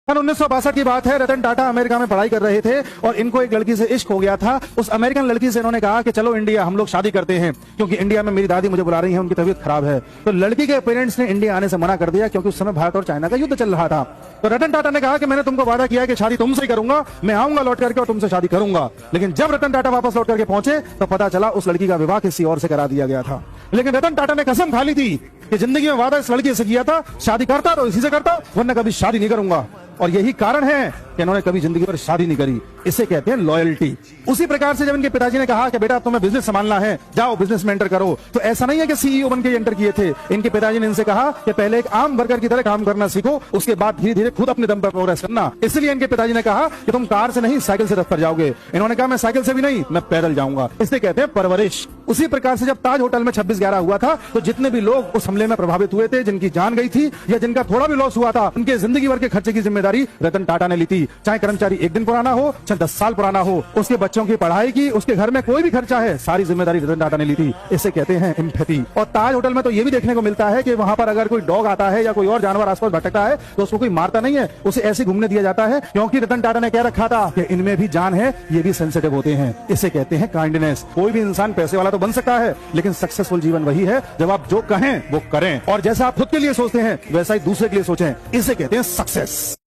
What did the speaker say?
सन 1962 की बात है। रतन टाटा अमेरिका में पढ़ाई कर रहे थे और इनको एक लड़की से इश्क हो गया था। उस अमेरिकन लड़की से इन्होंने कहा कि चलो इंडिया हम लोग शादी करते हैं, क्योंकि इंडिया में मेरी दादी मुझे बुला रही है, उनकी तबीयत खराब है। तो लड़की के पेरेंट्स ने इंडिया आने से मना कर दिया, क्योंकि उस समय भारत और चाइना का युद्ध चल रहा था। तो रतन टाटा ने कहा कि मैंने तुमको वादा किया है कि शादी तुमसे ही करूंगा, मैं आऊंगा लौट करके और तुमसे शादी करूंगा। लेकिन जब रतन टाटा वापस लौट करके पहुंचे तो पता चला उस लड़की का विवाह किसी और से करा दिया गया था। लेकिन रतन टाटा ने कसम खा ली थी कि जिंदगी में वादा इस लड़की से किया था, शादी करता तो इसी से करता, वरना कभी शादी नहीं करूंगा। और यही कारण है कि इन्होंने कभी जिंदगी पर शादी नहीं करी। इसे कहते हैं लॉयल्टी। उसी प्रकार से जब इनके पिताजी ने कहा कि बेटा तुम्हें बिजनेस संभालना है, जाओ बिजनेस में एंटर करो, तो ऐसा नहीं है कि सीईओ बन के एंटर किए थे। इनके पिताजी ने इनसे कहा कि पहले एक आम वर्कर की तरह काम करना सीखो, उसके बाद धीरे धीरे खुद अपने दम पर प्रोग्रेस करना। इसलिए इनके पिताजी ने कहा कि तुम कार से नहीं साइकिल से दफ्तर जाओगे। इन्होंने कहा मैं साइकिल से भी नहीं, मैं पैदल जाऊंगा। इसे कहते हैं परवरिश। उसी प्रकार से जब ताज होटल में 26/11 हुआ था, तो जितने भी लोग उस हमले में प्रभावित हुए थे, जिनकी जान गई थी या जिनका थोड़ा भी लॉस हुआ था, उनके जिंदगी भर के खर्चे की जिम्मेदारी रतन टाटा ने ली थी। चाहे कर्मचारी 1 दिन पुराना हो, चाहे 10 साल पुराना हो, उसके बच्चों की पढ़ाई की, उसके घर में कोई भी खर्चा है, सारी जिम्मेदारी रतन टाटा ने ली थी। इसे कहते हैं एम्पैथी। और ताज होटल में तो ये भी देखने को मिलता है कि वहां पर अगर कोई डॉग आता है या कोई और जानवर आसपास भटकता है तो उसको कोई मारता नहीं है, उसे ऐसे घूमने दिया जाता है, क्योंकि रतन टाटा ने कह रखा था कि इनमें भी जान है, ये भी सेंसिटिव होते हैं। इसे कहते हैं काइंडनेस। कोई भी इंसान पैसे वाला तो बन सकता है, लेकिन सक्सेसफुल जीवन वही है जब आप जो कहें वो करें, और जैसा आप खुद के लिए सोचते हैं वैसा ही दूसरे के लिए सोचें। इसे कहते हैं सक्सेस।